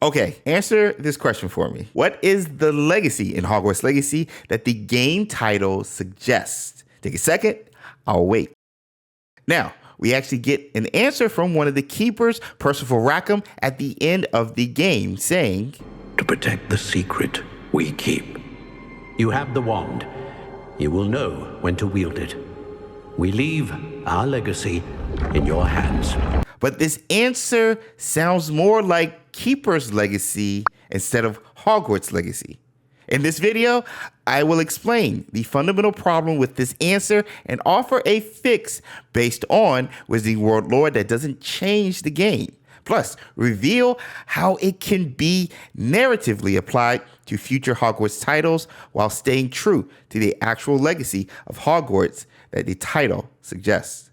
Okay, answer this question for me. What is the legacy in Hogwarts Legacy that the game title suggests? Take a second. I'll wait. Now, we actually get an answer from one of the keepers, Percival Rackham, at the end of the game saying, "To protect the secret we keep. You have the wand. You will know when to wield it. We leave our legacy in your hands." But this answer sounds more like Keeper's Legacy instead of Hogwarts Legacy. In this video, I will explain the fundamental problem with this answer and offer a fix based on Wizarding World lore that doesn't change the game. Plus, reveal how it can be narratively applied to future Hogwarts titles while staying true to the actual legacy of Hogwarts that the title suggests.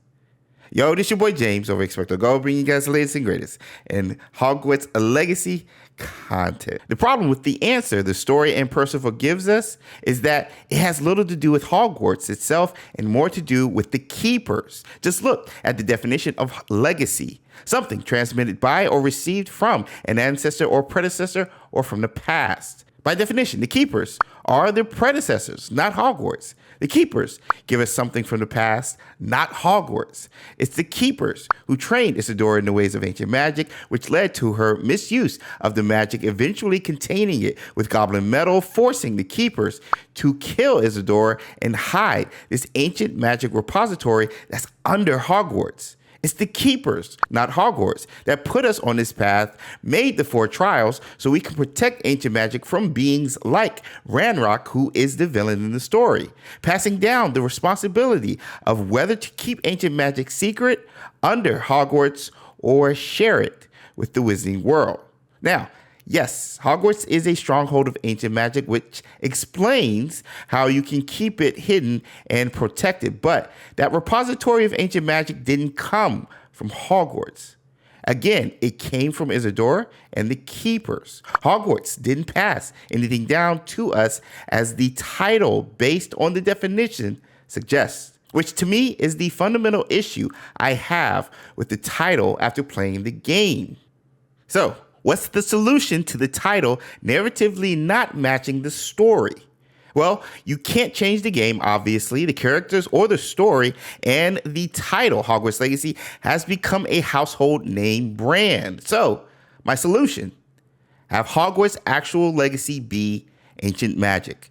Yo, this your boy James over XpectoGO, bringing you guys the latest and greatest in Hogwarts Legacy content. The problem with the answer the story and Percival gives us is that it has little to do with Hogwarts itself and more to do with the keepers. Just look at the definition of legacy: something transmitted by or received from an ancestor or predecessor or from the past. By definition, the keepers are the predecessors, not Hogwarts. The keepers give us something from the past, not Hogwarts. It's the keepers who trained Isidora in the ways of ancient magic, which led to her misuse of the magic, eventually containing it with goblin metal, forcing the keepers to kill Isidora and hide this ancient magic repository that's under Hogwarts. It's the keepers, not Hogwarts, that put us on this path, made the 4 trials so we can protect ancient magic from beings like Ranrock, who is the villain in the story, passing down the responsibility of whether to keep ancient magic secret under Hogwarts or share it with the Wizarding World. Now, yes, Hogwarts is a stronghold of ancient magic, which explains how you can keep it hidden and protected. But that repository of ancient magic didn't come from Hogwarts. Again, it came from Isidora and the keepers. Hogwarts didn't pass anything down to us as the title based on the definition suggests, which to me is the fundamental issue I have with the title after playing the game. So, what's the solution to the title narratively not matching the story? Well, you can't change the game, obviously, the characters or the story, and the title, Hogwarts Legacy, has become a household name brand. So, my solution: have Hogwarts' actual legacy be ancient magic.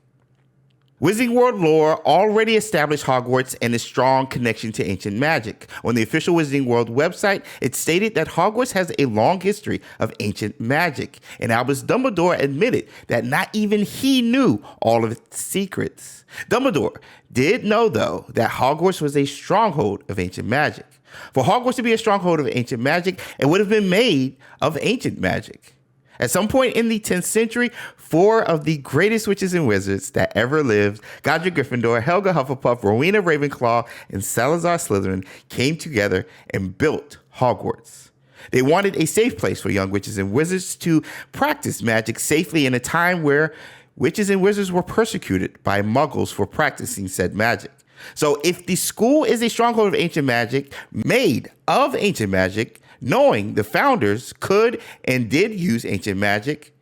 Wizarding World lore already established Hogwarts and its strong connection to ancient magic. On the official Wizarding World website, it stated that Hogwarts has a long history of ancient magic, and Albus Dumbledore admitted that not even he knew all of its secrets. Dumbledore did know, though, that Hogwarts was a stronghold of ancient magic. For Hogwarts to be a stronghold of ancient magic, it would have been made of ancient magic. At some point in the 10th century, 4 of the greatest witches and wizards that ever lived, Godric Gryffindor, Helga Hufflepuff, Rowena Ravenclaw, and Salazar Slytherin, came together and built Hogwarts. They wanted a safe place for young witches and wizards to practice magic safely in a time where witches and wizards were persecuted by muggles for practicing said magic. So if the school is a stronghold of ancient magic, made of ancient magic, knowing the founders could and did use ancient magic,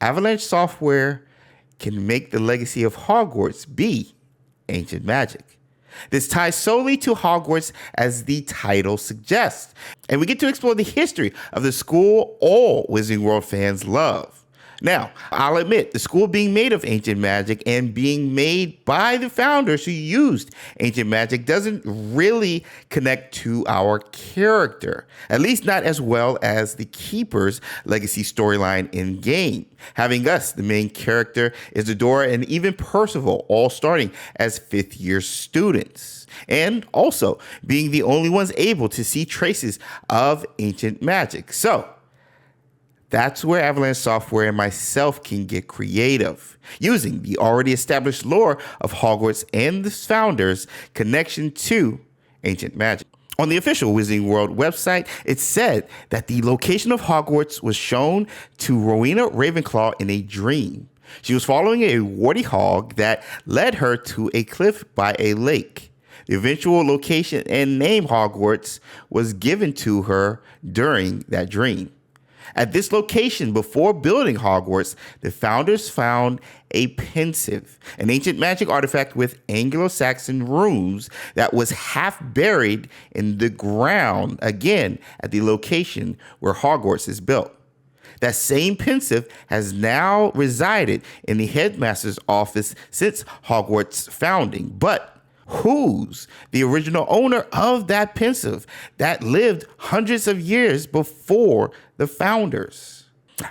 Avalanche Software can make the legacy of Hogwarts be ancient magic. This ties solely to Hogwarts as the title suggests, and we get to explore the history of the school all Wizarding World fans love. Now, I'll admit, the school being made of ancient magic and being made by the founders who used ancient magic doesn't really connect to our character, at least not as well as the Keeper's legacy storyline in game, having us, the main character, Isidora, and even Percival, all starting as 5th year students, and also being the only ones able to see traces of ancient magic. So, that's where Avalanche Software and myself can get creative, using the already established lore of Hogwarts and the founders' connection to ancient magic. On the official Wizarding World website, it said that the location of Hogwarts was shown to Rowena Ravenclaw in a dream. She was following a warty hog that led her to a cliff by a lake. The eventual location and name Hogwarts was given to her during that dream. At this location, before building Hogwarts, the founders found a pensive, an ancient magic artifact with Anglo-Saxon runes that was half buried in the ground, again, at the location where Hogwarts is built. That same pensive has now resided in the headmaster's office since Hogwarts' founding. But who's the original owner of that pensive that lived hundreds of years before the founders?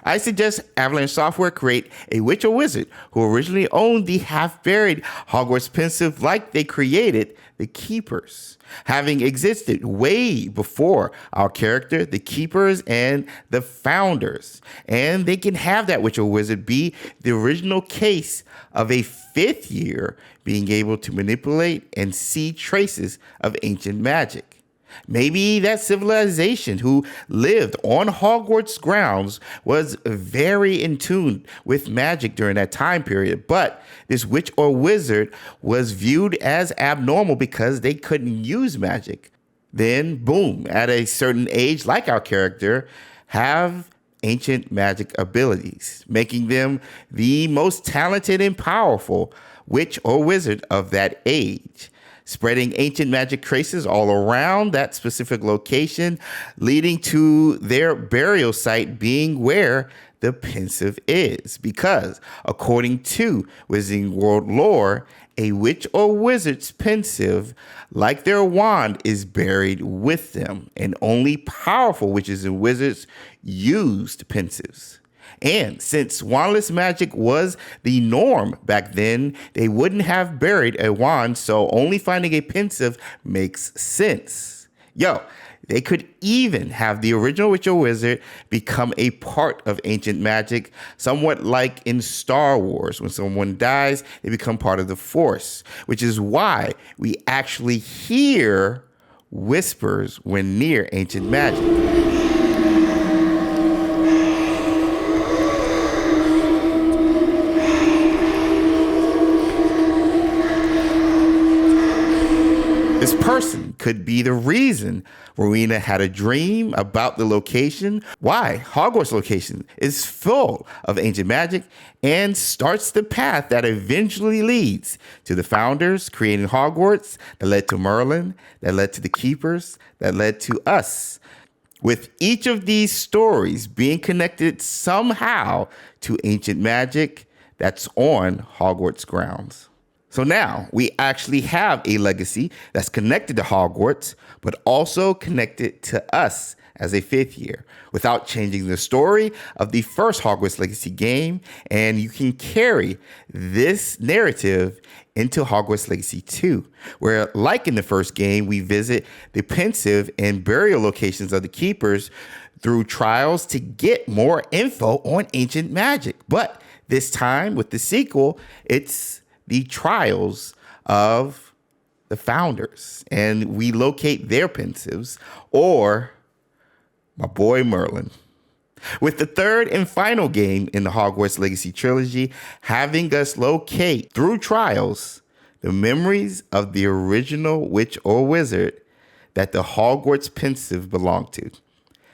I suggest Avalanche Software create a witch or wizard who originally owned the half-buried Hogwarts pensive like they created the Keepers, having existed way before our character, the Keepers, and the founders. And they can have that witch or wizard be the original case of a fifth year being able to manipulate and see traces of ancient magic. Maybe that civilization who lived on Hogwarts grounds was very in tune with magic during that time period, but this witch or wizard was viewed as abnormal because they couldn't use magic. Then, boom, at a certain age, like our character, have ancient magic abilities, making them the most talented and powerful witch or wizard of that age, spreading ancient magic traces all around that specific location, leading to their burial site being where the pensive is. Because, according to Wizarding World lore, a witch or wizard's pensive, like their wand, is buried with them, and only powerful witches and wizards used pensives. And since wandless magic was the norm back then, they wouldn't have buried a wand, so only finding a pensive makes sense. They could even have the original witch or wizard become a part of ancient magic, somewhat like in Star Wars. When someone dies, they become part of the Force, which is why we actually hear whispers when near ancient magic. This person could be the reason Rowena had a dream about the location, why Hogwarts location is full of ancient magic, and starts the path that eventually leads to the founders creating Hogwarts, that led to Merlin, that led to the Keepers, that led to us. With each of these stories being connected somehow to ancient magic that's on Hogwarts grounds. So now we actually have a legacy that's connected to Hogwarts, but also connected to us as a fifth year without changing the story of the first Hogwarts Legacy game. And you can carry this narrative into Hogwarts Legacy 2, where, like in the first game, we visit the pensive and burial locations of the Keepers through trials to get more info on ancient magic. But this time with the sequel, it's the trials of the founders, and we locate their pensives, or my boy Merlin. With the third and final game in the Hogwarts Legacy trilogy having us locate, through trials, the memories of the original witch or wizard that the Hogwarts pensive belonged to.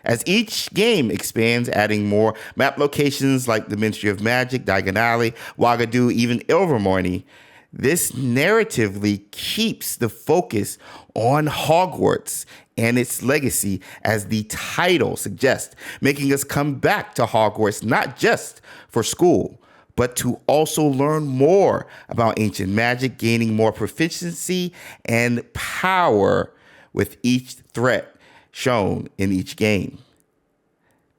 As each game expands, adding more map locations like the Ministry of Magic, Diagon Alley, Ouagadougou, even Ilvermorny, this narratively keeps the focus on Hogwarts and its legacy, as the title suggests, making us come back to Hogwarts not just for school, but to also learn more about ancient magic, gaining more proficiency and power with each threat shown in each game.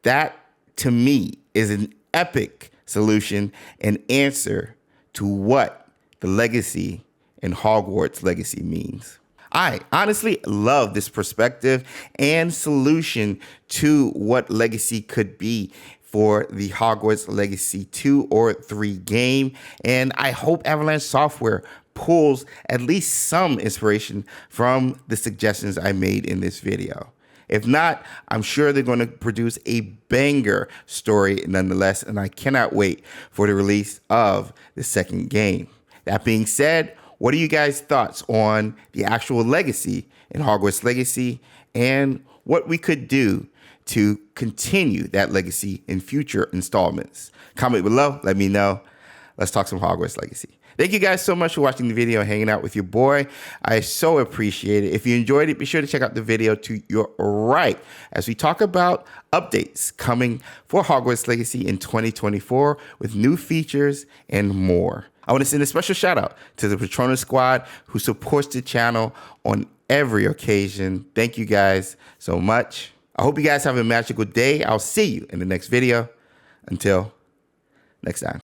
That, to me, is an epic solution and answer to what the legacy in Hogwarts Legacy means. I honestly love this perspective and solution to what legacy could be for the Hogwarts Legacy 2 or 3 game, and I hope Avalanche Software pulls at least some inspiration from the suggestions I made in this video. If not, I'm sure they're going to produce a banger story nonetheless, and I cannot wait for the release of the second game. That being said, what are you guys' thoughts on the actual legacy in Hogwarts Legacy and what we could do to continue that legacy in future installments. Comment below, let me know. Let's talk some Hogwarts Legacy. Thank you guys so much for watching the video and hanging out with your boy. I so appreciate it. If you enjoyed it, be sure to check out the video to your right as we talk about updates coming for Hogwarts Legacy in 2024 with new features and more. I want to send a special shout out to the Patronus Squad who supports the channel on every occasion. Thank you guys so much. I hope you guys have a magical day. I'll see you in the next video. Until next time.